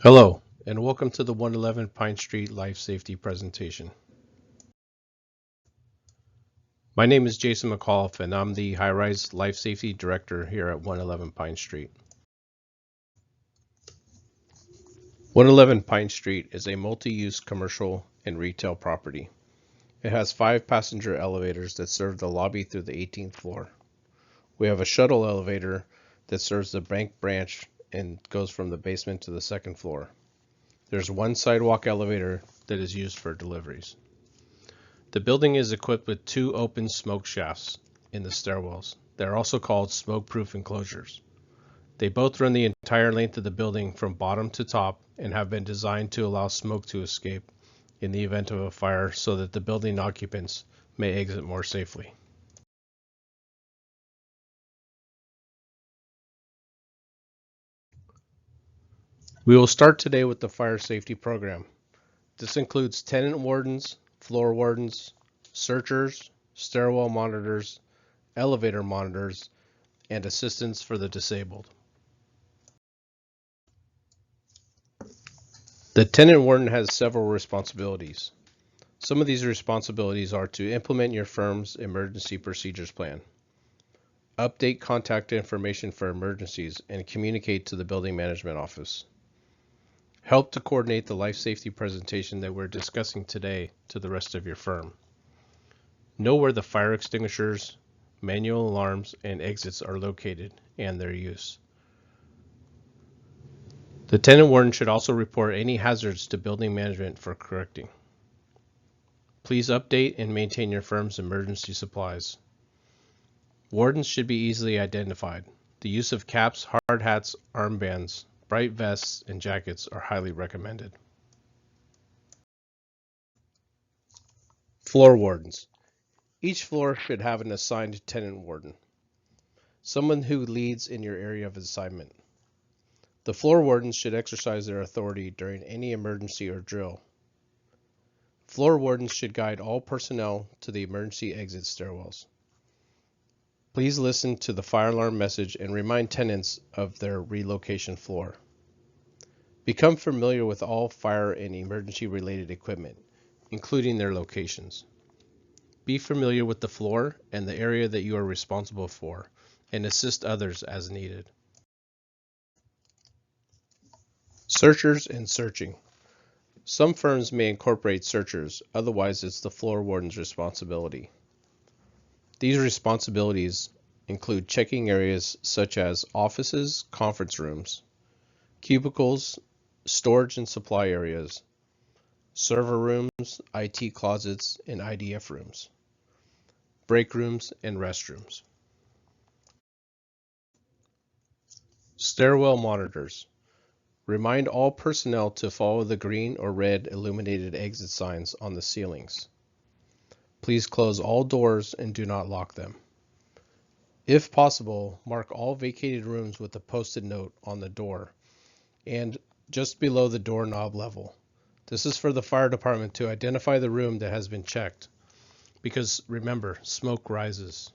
Hello, and welcome to the 111 Pine Street Life Safety presentation. My name is Jason McAuliffe, and I'm the High-Rise Life Safety Director here at 111 Pine Street. 111 Pine Street is a multi-use commercial and retail property. It has 5 passenger elevators that serve the lobby through the 18th floor. We have a shuttle elevator that serves the bank branch and goes from the basement to the 2nd floor. There's one sidewalk elevator that is used for deliveries. The building is equipped with 2 open smoke shafts in the stairwells. They're also called smoke-proof enclosures. They both run the entire length of the building from bottom to top and have been designed to allow smoke to escape in the event of a fire so that the building occupants may exit more safely. We will start today with the fire safety program. This includes tenant wardens, floor wardens, searchers, stairwell monitors, elevator monitors, and assistance for the disabled. The tenant warden has several responsibilities. Some of these responsibilities are to implement your firm's emergency procedures plan, update contact information for emergencies and communicate to the building management office, help to coordinate the life safety presentation that we're discussing today to the rest of your firm, know where the fire extinguishers, manual alarms, and exits are located and their use. The tenant warden should also report any hazards to building management for correcting. Please update and maintain your firm's emergency supplies. Wardens should be easily identified. The use of caps, hard hats, armbands, bright vests, and jackets are highly recommended. Floor wardens. Each floor should have an assigned tenant warden, someone who leads in your area of assignment. The floor wardens should exercise their authority during any emergency or drill. Floor wardens should guide all personnel to the emergency exit stairwells. Please listen to the fire alarm message and remind tenants of their relocation floor. Become familiar with all fire and emergency related equipment, including their locations. Be familiar with the floor and the area that you are responsible for, and assist others as needed. Searchers and searching. Some firms may incorporate searchers, otherwise it's the floor warden's responsibility. These responsibilities include checking areas such as offices, conference rooms, cubicles, storage and supply areas, server rooms, IT closets, and IDF rooms, break rooms, and restrooms. Stairwell monitors. Remind all personnel to follow the green or red illuminated exit signs on the ceilings. Please close all doors and do not lock them. If possible, mark all vacated rooms with a post-it note on the door and just below the doorknob level. This is for the fire department to identify the room that has been checked, because remember, smoke rises.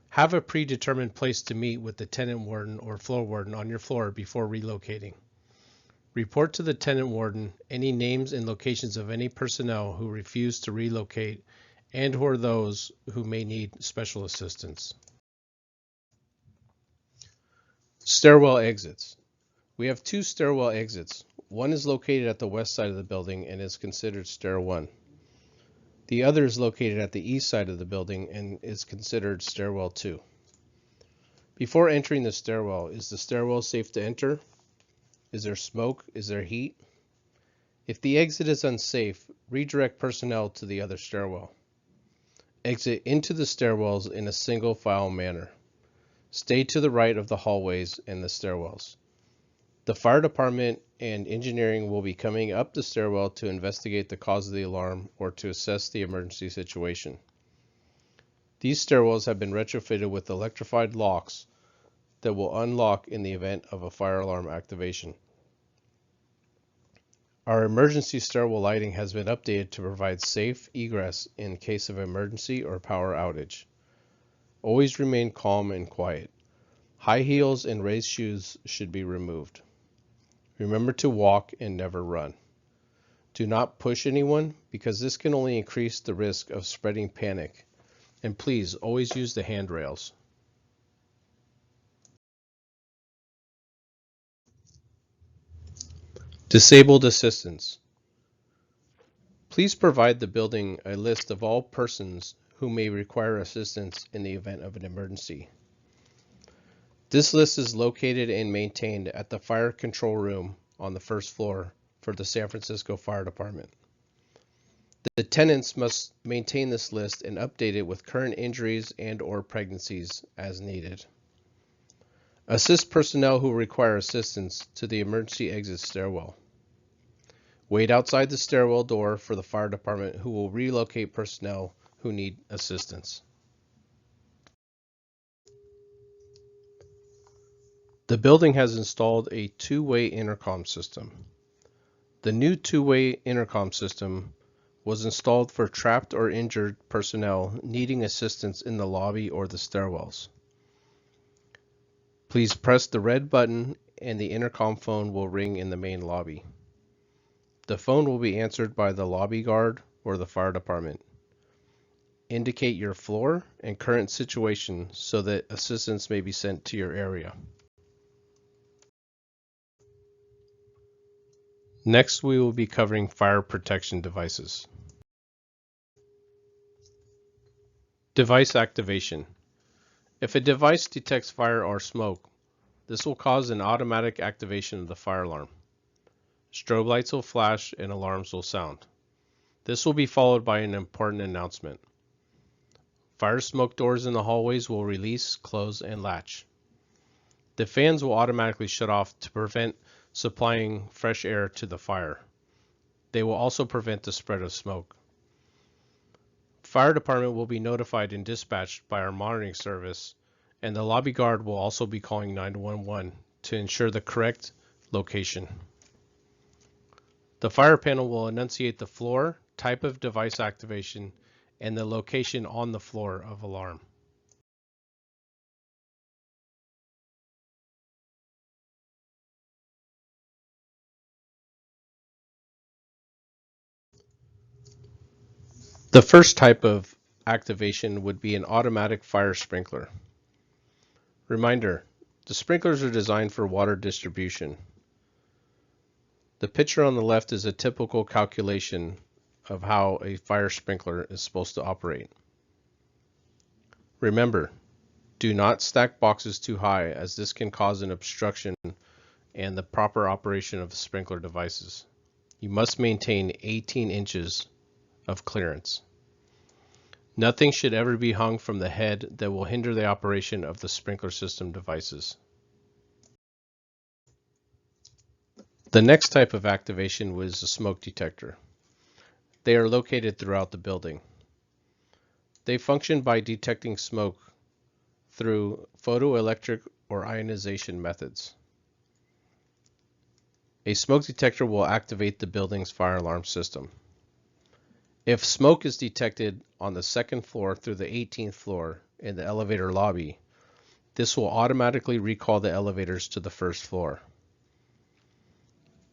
Have a predetermined place to meet with the tenant warden or floor warden on your floor before relocating. Report to the tenant warden any names and locations of any personnel who refuse to relocate and/or those who may need special assistance. Stairwell exits. We have 2 stairwell exits. One is located at the west side of the building and is considered stair 1. The other is located at the east side of the building and is considered stairwell 2. Before entering the stairwell, is the stairwell safe to enter? Is there smoke? Is there heat? If the exit is unsafe, redirect personnel to the other stairwell. Exit into the stairwells in a single file manner. Stay to the right of the hallways and the stairwells. The fire department and engineering will be coming up the stairwell to investigate the cause of the alarm or to assess the emergency situation. These stairwells have been retrofitted with electrified locks that will unlock in the event of a fire alarm activation. Our emergency stairwell lighting has been updated to provide safe egress in case of emergency or power outage. Always remain calm and quiet. High heels and raised shoes should be removed. Remember to walk and never run. Do not push anyone because this can only increase the risk of spreading panic. And please always use the handrails. Disabled assistance. Please provide the building a list of all persons who may require assistance in the event of an emergency. This list is located and maintained at the fire control room on the first floor for the San Francisco Fire Department. The tenants must maintain this list and update it with current injuries and/or pregnancies as needed. Assist personnel who require assistance to the emergency exit stairwell. Wait outside the stairwell door for the fire department who will relocate personnel who need assistance. The building has installed a two-way intercom system. The new two-way intercom system was installed for trapped or injured personnel needing assistance in the lobby or the stairwells. Please press the red button and the intercom phone will ring in the main lobby. The phone will be answered by the lobby guard or the fire department. Indicate your floor and current situation so that assistance may be sent to your area. Next, we will be covering fire protection devices. Device activation. If a device detects fire or smoke, this will cause an automatic activation of the fire alarm. Strobe lights will flash and alarms will sound. This will be followed by an important announcement. Fire smoke doors in the hallways will release, close, and latch. The fans will automatically shut off to prevent supplying fresh air to the fire. They will also prevent the spread of smoke. Fire department will be notified and dispatched by our monitoring service, and the lobby guard will also be calling 911 to ensure the correct location. The fire panel will enunciate the floor, type of device activation, and the location on the floor of alarm. The first type of activation would be an automatic fire sprinkler. Reminder, the sprinklers are designed for water distribution. The picture on the left is a typical calculation of how a fire sprinkler is supposed to operate. Remember, do not stack boxes too high as this can cause an obstruction and the proper operation of the sprinkler devices. You must maintain 18 inches of clearance. Nothing should ever be hung from the head that will hinder the operation of the sprinkler system devices. The next type of activation was a smoke detector. They are located throughout the building. They function by detecting smoke through photoelectric or ionization methods. A smoke detector will activate the building's fire alarm system. If smoke is detected on the second floor through the 18th floor in the elevator lobby, this will automatically recall the elevators to the first floor.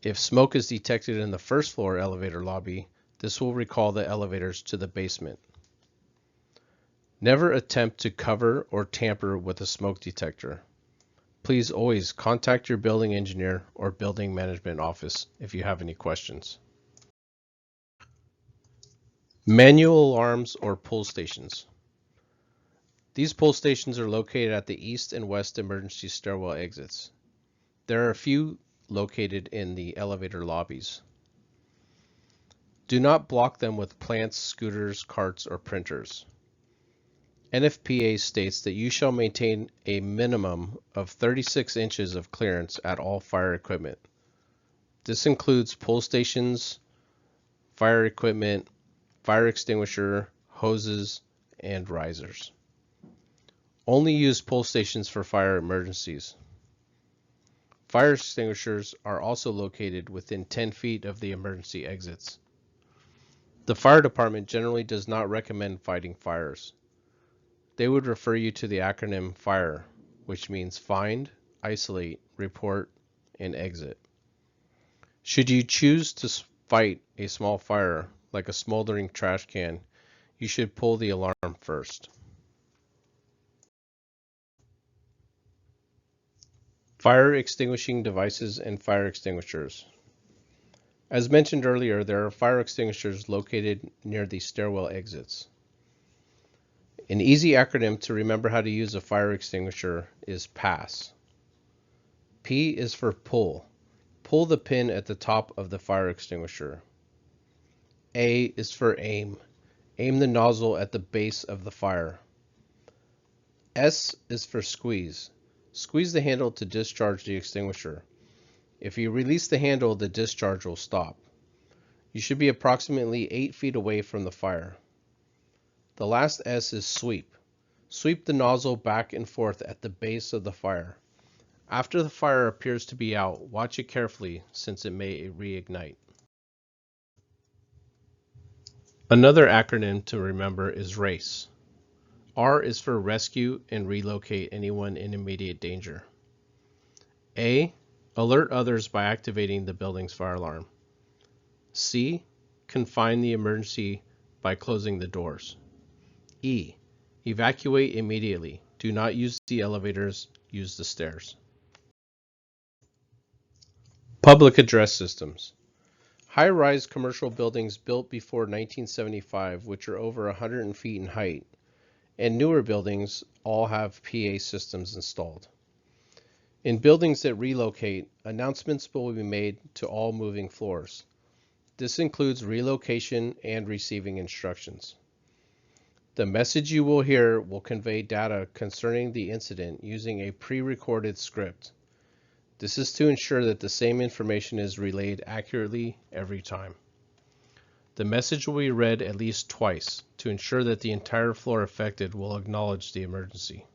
If smoke is detected in the first floor elevator lobby, this will recall the elevators to the basement. Never attempt to cover or tamper with a smoke detector. Please always contact your building engineer or building management office if you have any questions. Manual alarms or pull stations. These pull stations are located at the east and west emergency stairwell exits. There are a few located in the elevator lobbies. Do not block them with plants, scooters, carts, or printers. NFPA states that you shall maintain a minimum of 36 inches of clearance at all fire equipment. This includes pull stations, fire equipment, fire extinguisher, hoses, and risers. Only use pull stations for fire emergencies. Fire extinguishers are also located within 10 feet of the emergency exits. The fire department generally does not recommend fighting fires. They would refer you to the acronym FIRE, which means find, isolate, report, and exit. Should you choose to fight a small fire, like a smoldering trash can, you should pull the alarm first. Fire extinguishing devices and fire extinguishers. As mentioned earlier, there are fire extinguishers located near the stairwell exits. An easy acronym to remember how to use a fire extinguisher is PASS. P is for pull. Pull the pin at the top of the fire extinguisher. A is for aim. Aim the nozzle at the base of the fire. S is for squeeze. Squeeze the handle to discharge the extinguisher. If you release the handle, the discharge will stop. You should be approximately 8 feet away from the fire. The last S is sweep. Sweep the nozzle back and forth at the base of the fire. After the fire appears to be out, watch it carefully since it may reignite. Another acronym to remember is RACE. R is for rescue and relocate anyone in immediate danger. A, alert others by activating the building's fire alarm. C, confine the emergency by closing the doors. E, evacuate immediately. Do not use the elevators, use the stairs. Public address systems. High-rise commercial buildings built before 1975, which are over 100 feet in height, and newer buildings all have PA systems installed. In buildings that relocate, announcements will be made to all moving floors. This includes relocation and receiving instructions. The message you will hear will convey data concerning the incident using a pre-recorded script. This is to ensure that the same information is relayed accurately every time. The message will be read at least twice to ensure that the entire floor affected will acknowledge the emergency.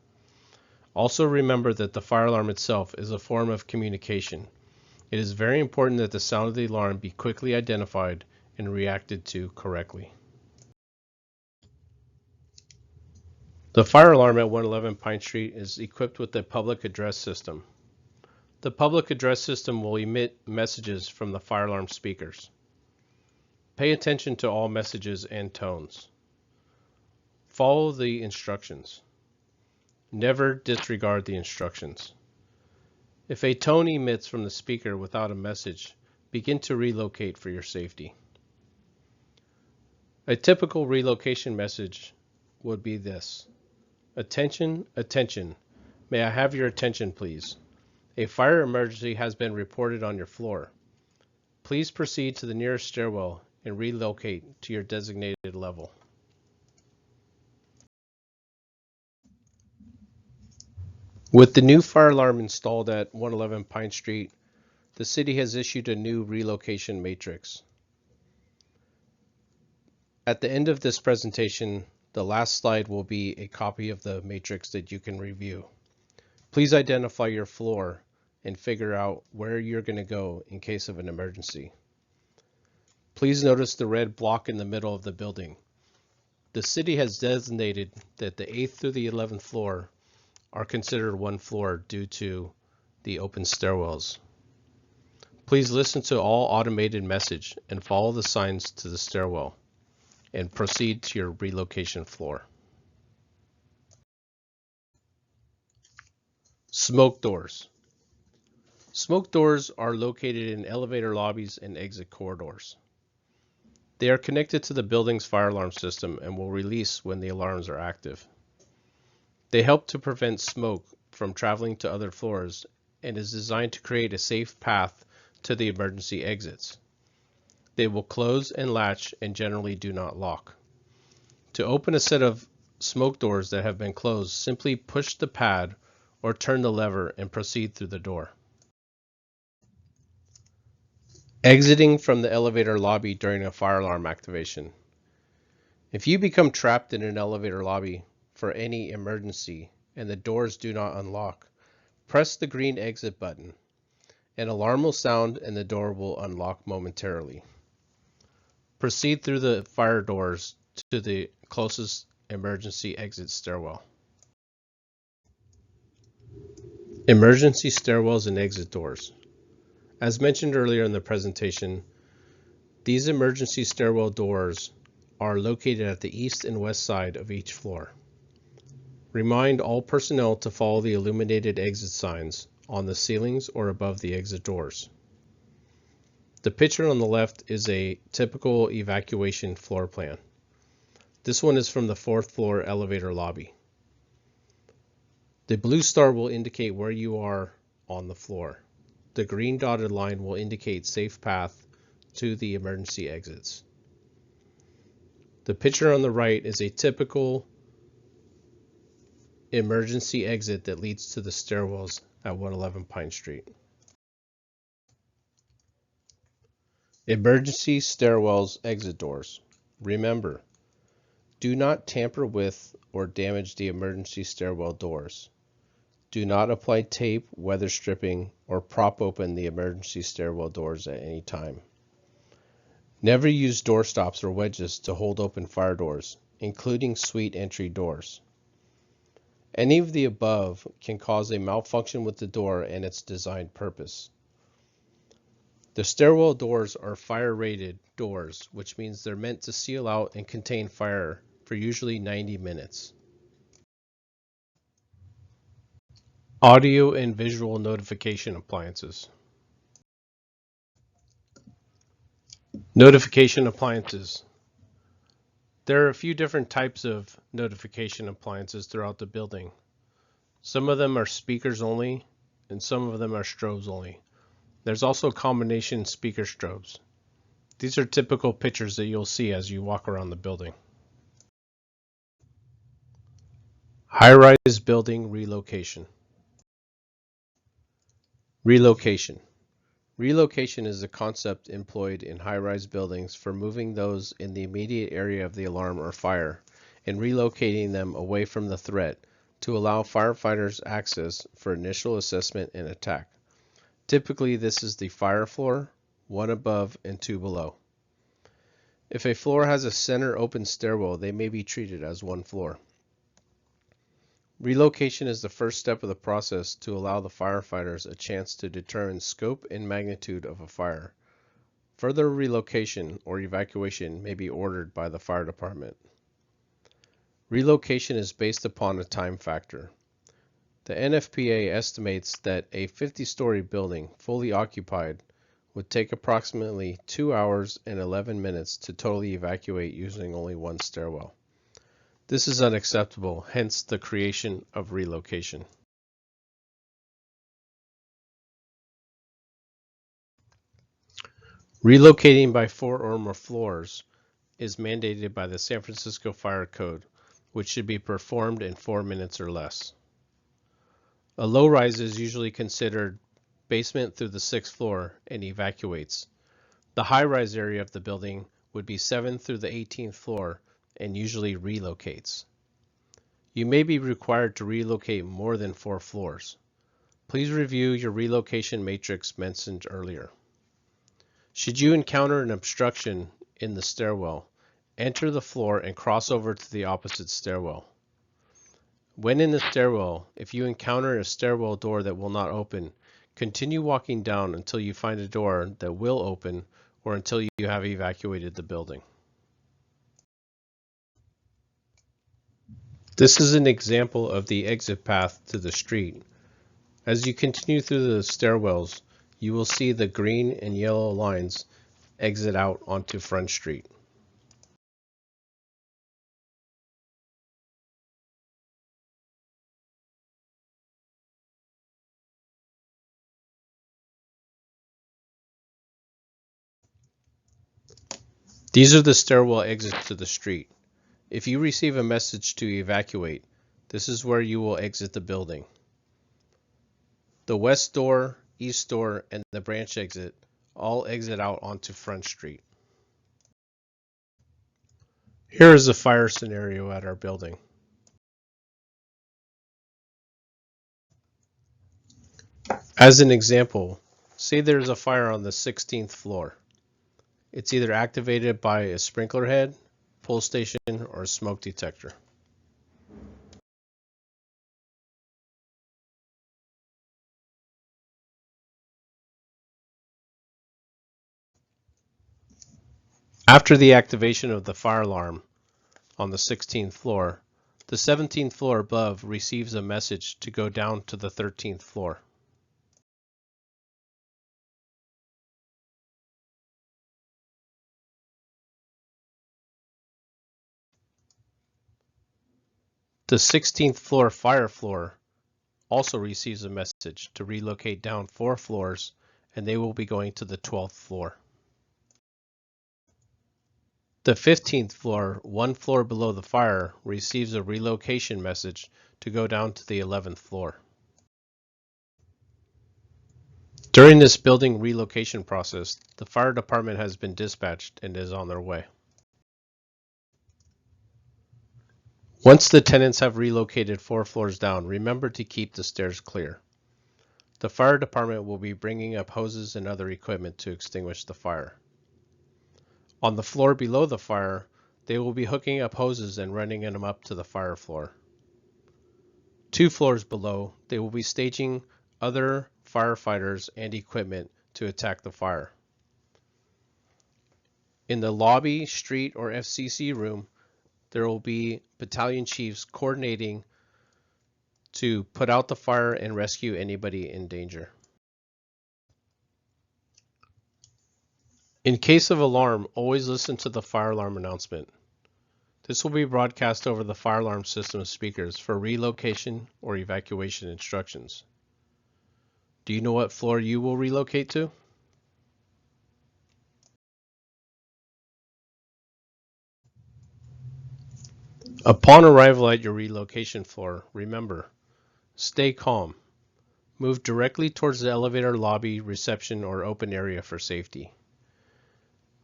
Also remember that the fire alarm itself is a form of communication. It is very important that the sound of the alarm be quickly identified and reacted to correctly. The fire alarm at 111 Pine Street is equipped with a public address system. The public address system will emit messages from the fire alarm speakers. Pay attention to all messages and tones. Follow the instructions. Never disregard the instructions. If a tone emits from the speaker without a message, begin to relocate for your safety. A typical relocation message would be this: attention, attention. May I have your attention, please? A fire emergency has been reported on your floor. Please proceed to the nearest stairwell and relocate to your designated level. With the new fire alarm installed at 111 Pine Street, the city has issued a new relocation matrix. At the end of this presentation, the last slide will be a copy of the matrix that you can review. Please identify your floor and figure out where you're going to go in case of an emergency. Please notice the red block in the middle of the building. The city has designated that the 8th through the 11th floor are considered one floor due to the open stairwells. Please listen to all automated message and follow the signs to the stairwell and proceed to your relocation floor. Smoke doors. Smoke doors are located in elevator lobbies and exit corridors. They are connected to the building's fire alarm system and will release when the alarms are active. They help to prevent smoke from traveling to other floors and is designed to create a safe path to the emergency exits. They will close and latch and generally do not lock. To open a set of smoke doors that have been closed, simply push the pad or turn the lever and proceed through the door. Exiting from the elevator lobby during a fire alarm activation. If you become trapped in an elevator lobby for any emergency and the doors do not unlock, press the green exit button. An alarm will sound and the door will unlock momentarily. Proceed through the fire doors to the closest emergency exit stairwell. Emergency stairwells and exit doors. As mentioned earlier in the presentation, these emergency stairwell doors are located at the east and west side of each floor. Remind all personnel to follow the illuminated exit signs on the ceilings or above the exit doors. The picture on the left is a typical evacuation floor plan. This one is from the 4th floor elevator lobby. The blue star will indicate where you are on the floor. The green dotted line will indicate safe path to the emergency exits. The picture on the right is a typical emergency exit that leads to the stairwells at 111 Pine Street. Emergency stairwells exit doors. Remember, do not tamper with or damage the emergency stairwell doors. Do not apply tape, weather stripping, or prop open the emergency stairwell doors at any time. Never use door stops or wedges to hold open fire doors, including suite entry doors. Any of the above can cause a malfunction with the door and its designed purpose. The stairwell doors are fire-rated doors, which means they're meant to seal out and contain fire for usually 90 minutes. Audio and visual notification appliances. Notification appliances. There are a few different types of notification appliances throughout the building. Some of them are speakers only, and some of them are strobes only. There's also combination speaker strobes. These are typical pictures that you'll see as you walk around the building. High-rise building relocation. Relocation. Relocation is a concept employed in high-rise buildings for moving those in the immediate area of the alarm or fire and relocating them away from the threat to allow firefighters access for initial assessment and attack. Typically, this is the fire floor, 1 above and 2 below. If a floor has a center open stairwell, they may be treated as one floor. Relocation is the first step of the process to allow the firefighters a chance to determine scope and magnitude of a fire. Further relocation or evacuation may be ordered by the fire department. Relocation is based upon a time factor. The NFPA estimates that a 50-story building fully occupied would take approximately 2 hours and 11 minutes to totally evacuate using only one stairwell. This is unacceptable, hence the creation of relocation. Relocating by 4 or more floors is mandated by the San Francisco Fire Code, which should be performed in 4 minutes or less. A low-rise is usually considered basement through the 6th floor and evacuates. The high-rise area of the building would be 7th through the 18th floor and usually relocates. You may be required to relocate more than 4 floors. Please review your relocation matrix mentioned earlier. Should you encounter an obstruction in the stairwell, enter the floor and cross over to the opposite stairwell. When in the stairwell, if you encounter a stairwell door that will not open, continue walking down until you find a door that will open or until you have evacuated the building. This is an example of the exit path to the street. As you continue through the stairwells, you will see the green and yellow lines exit out onto Front Street. These are the stairwell exits to the street. If you receive a message to evacuate, this is where you will exit the building. The west door, east door, and the branch exit all exit out onto Front Street. Here is a fire scenario at our building. As an example, say there's a fire on the 16th floor. It's either activated by a sprinkler head, pull station, or a smoke detector. After the activation of the fire alarm on the 16th floor, the 17th floor above receives a message to go down to the 13th floor. The 16th floor fire floor also receives a message to relocate down 4 floors, and they will be going to the 12th floor. The 15th floor, 1 floor below the fire, receives a relocation message to go down to the 11th floor. During this building relocation process, the fire department has been dispatched and is on their way. Once the tenants have relocated 4 floors down, remember to keep the stairs clear. The fire department will be bringing up hoses and other equipment to extinguish the fire. On the floor below the fire, they will be hooking up hoses and running them up to the fire floor. 2 floors below, they will be staging other firefighters and equipment to attack the fire. In the lobby, street, or FCC room, there will be battalion chiefs coordinating to put out the fire and rescue anybody in danger. In case of alarm, always listen to the fire alarm announcement. This will be broadcast over the fire alarm system speakers for relocation or evacuation instructions. Do you know what floor you will relocate to? Upon arrival at your relocation floor, remember, stay calm. Move directly towards the elevator lobby, reception, or open area for safety.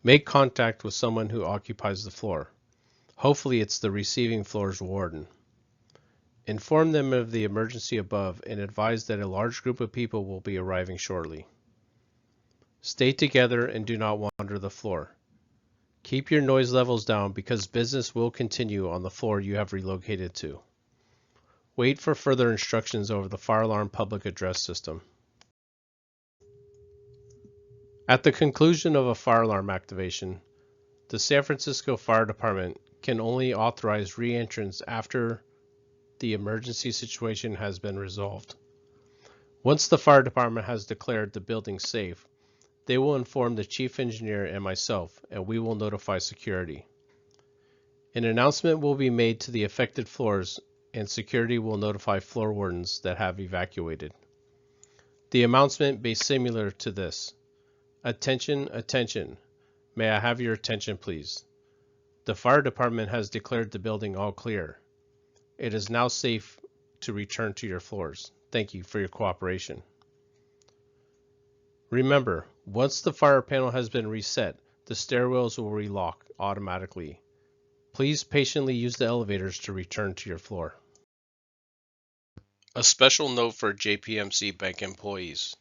Make contact with someone who occupies the floor. Hopefully it's the receiving floor's warden. Inform them of the emergency above and advise that a large group of people will be arriving shortly. Stay together and do not wander the floor. Keep your noise levels down because business will continue on the floor you have relocated to. Wait for further instructions over the fire alarm public address system. At the conclusion of a fire alarm activation, the San Francisco Fire Department can only authorize re-entrance after the emergency situation has been resolved. Once the fire department has declared the building safe, they will inform the chief engineer and myself, and we will notify security. An announcement will be made to the affected floors, and security will notify floor wardens that have evacuated. The announcement may be similar to this. Attention, attention. May I have your attention, please? The fire department has declared the building all clear. It is now safe to return to your floors. Thank you for your cooperation. Remember, once the fire panel has been reset, the stairwells will relock automatically. Please patiently use the elevators to return to your floor. A special note for JPMC Bank employees.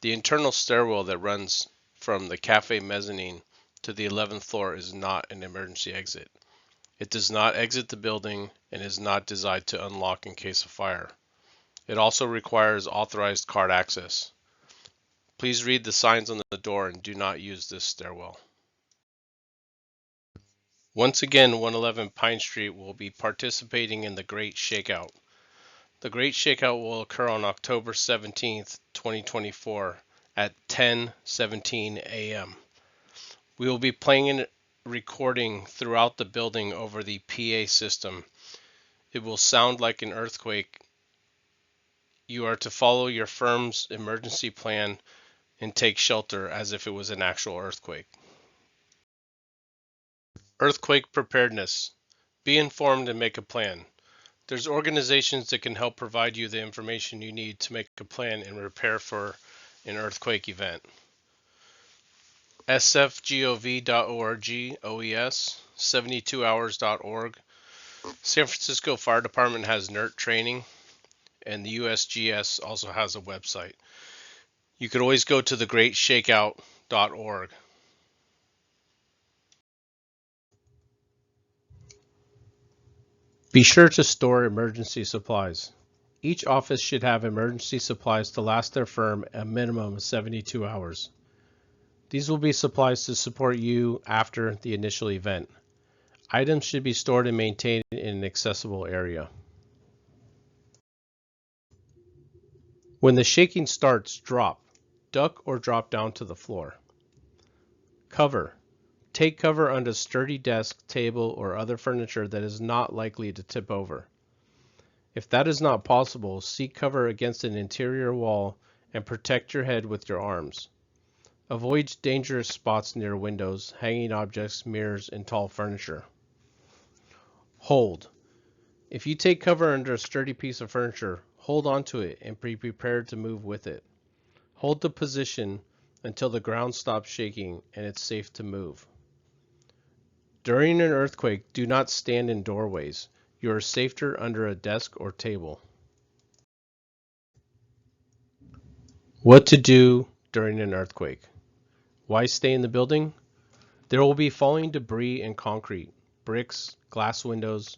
The internal stairwell that runs from the cafe mezzanine to the 11th floor is not an emergency exit. It does not exit the building and is not designed to unlock in case of fire. It also requires authorized card access. Please read the signs on the door and do not use this stairwell. Once again, 111 Pine Street will be participating in the Great Shakeout. The Great Shakeout will occur on October 17th, 2024 at 10:17 a.m. We will be playing and recording throughout the building over the PA system. It will sound like an earthquake. You are to follow your firm's emergency plan and take shelter as if it was an actual earthquake. Earthquake preparedness. Be informed and make a plan. There's organizations that can help provide you the information you need to make a plan and prepare for an earthquake event. sfgov.org, OES, 72hours.org. San Francisco Fire Department has NERT training, and the USGS also has a website. You could always go to thegreatshakeout.org. Be sure to store emergency supplies. Each office should have emergency supplies to last their firm a minimum of 72 hours. These will be supplies to support you after the initial event. Items should be stored and maintained in an accessible area. When the shaking starts, drop, duck or drop down to the floor. Cover. Take cover under a sturdy desk, table, or other furniture that is not likely to tip over. If that is not possible, seek cover against an interior wall and protect your head with your arms. Avoid dangerous spots near windows, hanging objects, mirrors, and tall furniture. Hold. If you take cover under a sturdy piece of furniture, hold onto it and be prepared to move with it. Hold the position until the ground stops shaking and it's safe to move. During an earthquake, do not stand in doorways. You are safer under a desk or table. What to do during an earthquake? Why stay in the building? There will be falling debris and concrete, bricks, glass windows.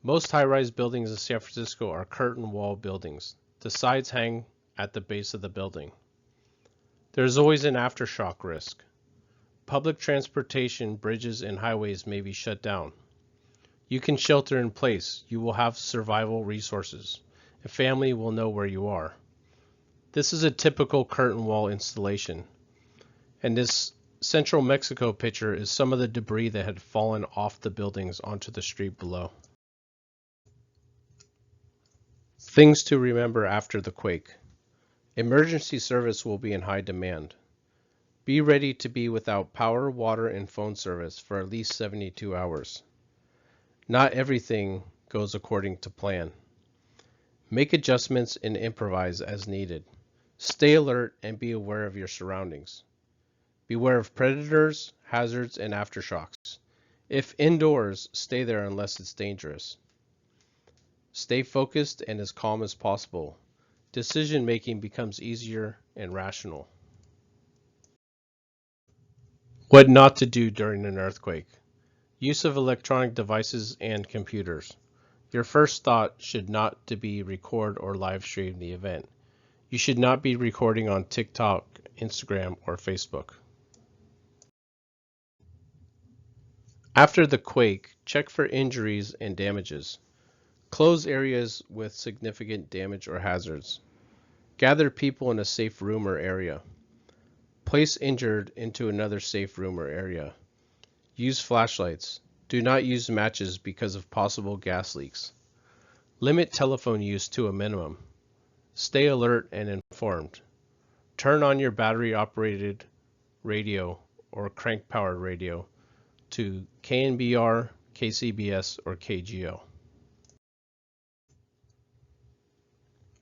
Most high-rise buildings in San Francisco are curtain wall buildings. The sides hang at the base of the building. There is always an aftershock risk. Public transportation, bridges, and highways may be shut down. You can shelter in place. You will have survival resources. A family will know where you are. This is a typical curtain wall installation. And this central Mexico picture is some of the debris that had fallen off the buildings onto the street below. Things to remember after the quake. Emergency service will be in high demand. Be ready to be without power, water, and phone service for at least 72 hours. Not everything goes according to plan. Make adjustments and improvise as needed. Stay alert and be aware of your surroundings. Beware of predators, hazards, and aftershocks. If indoors, stay there unless it's dangerous. Stay focused and as calm as possible. Decision making becomes easier and rational. What not to do during an earthquake. Use of electronic devices and computers. Your first thought should not to be record or live stream the event. You should not be recording on TikTok, Instagram, or Facebook. After the quake, check for injuries and damages. Close areas with significant damage or hazards. Gather people in a safe room or area. Place injured into another safe room or area. Use flashlights. Do not use matches because of possible gas leaks. Limit telephone use to a minimum. Stay alert and informed. Turn on your battery-operated radio or crank-powered radio to KNBR, KCBS, or KGO.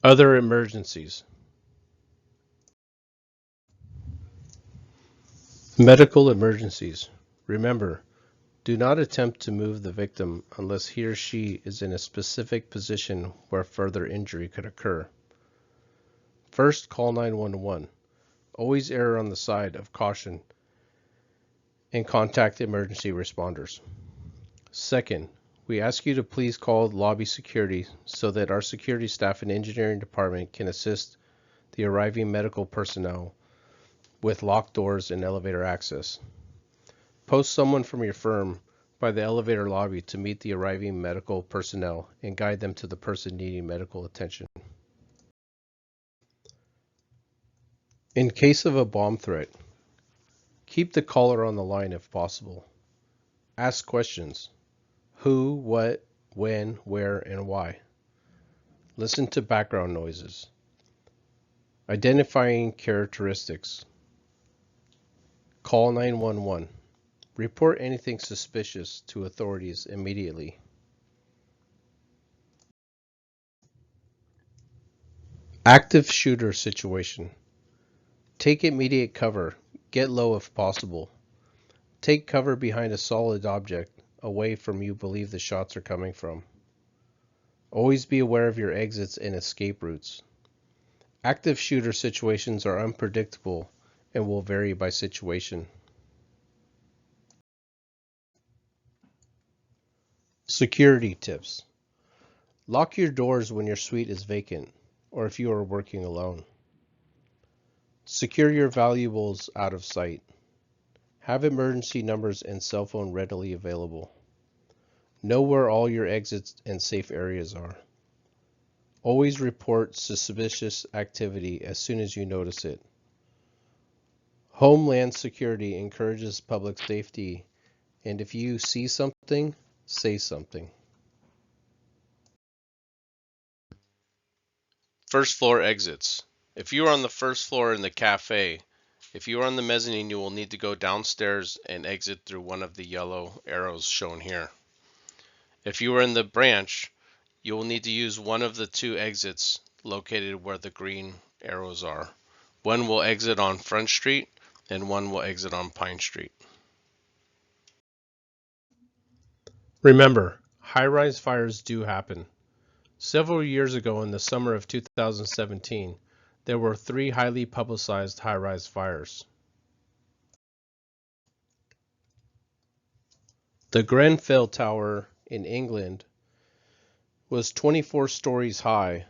Other emergencies. Medical emergencies. Remember, do not attempt to move the victim unless he or she is in a specific position where further injury could occur. First, call 911. Always err on the side of caution and contact emergency responders. Second, we ask you to please call lobby security so that our security staff and engineering department can assist the arriving medical personnel with locked doors and elevator access. Post someone from your firm by the elevator lobby to meet the arriving medical personnel and guide them to the person needing medical attention. In case of a bomb threat, keep the caller on the line if possible. Ask questions. Who, what, when, where, and why. Listen to background noises. Identifying characteristics. Call 911. Report anything suspicious to authorities immediately. Active shooter situation. Take immediate cover. Get low if possible. Take cover behind a solid object, away from you believe the shots are coming from. Always be aware of your exits and escape routes. Active shooter situations are unpredictable and will vary by situation. Security tips. Lock your doors when your suite is vacant or if you are working alone. Secure your valuables out of sight. Have emergency numbers and cell phone readily available. Know where all your exits and safe areas are. Always report suspicious activity as soon as you notice it. Homeland Security encourages public safety, and if you see something, say something. First floor exits. If you are on the first floor in the cafe, if you are on the mezzanine, you will need to go downstairs and exit through one of the yellow arrows shown here. If you are in the branch, you will need to use one of the two exits located where the green arrows are. One will exit on Front Street and one will exit on Pine Street. Remember, high-rise fires do happen. Several years ago in the summer of 2017, there were 3 highly publicized high-rise fires. The Grenfell Tower in England was 24 stories high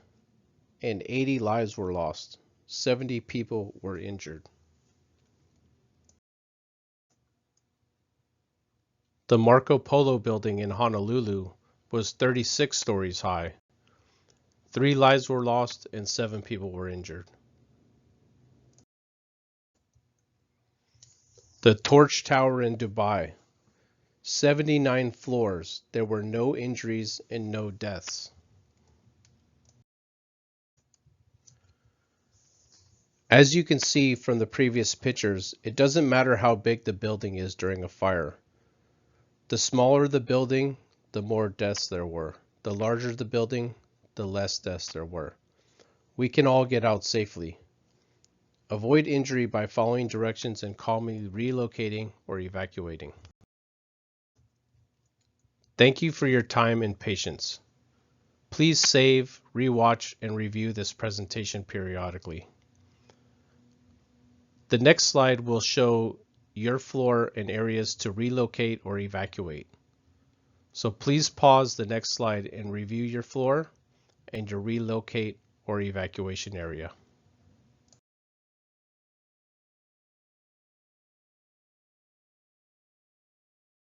and 80 lives were lost. 70 people were injured. The Marco Polo building in Honolulu was 36 stories high. 3 lives were lost and 7 people were injured. The Torch Tower in Dubai, 79 floors. There were no injuries and no deaths. As you can see from the previous pictures, it doesn't matter how big the building is during a fire. The smaller the building, the more deaths there were. The larger the building, the less deaths there were. We can all get out safely. Avoid injury by following directions and calmly relocating or evacuating. Thank you for your time and patience. Please save, rewatch, and review this presentation periodically. The next slide will show your floor and areas to relocate or evacuate. So please pause the next slide and review your floor and your relocate or evacuation area.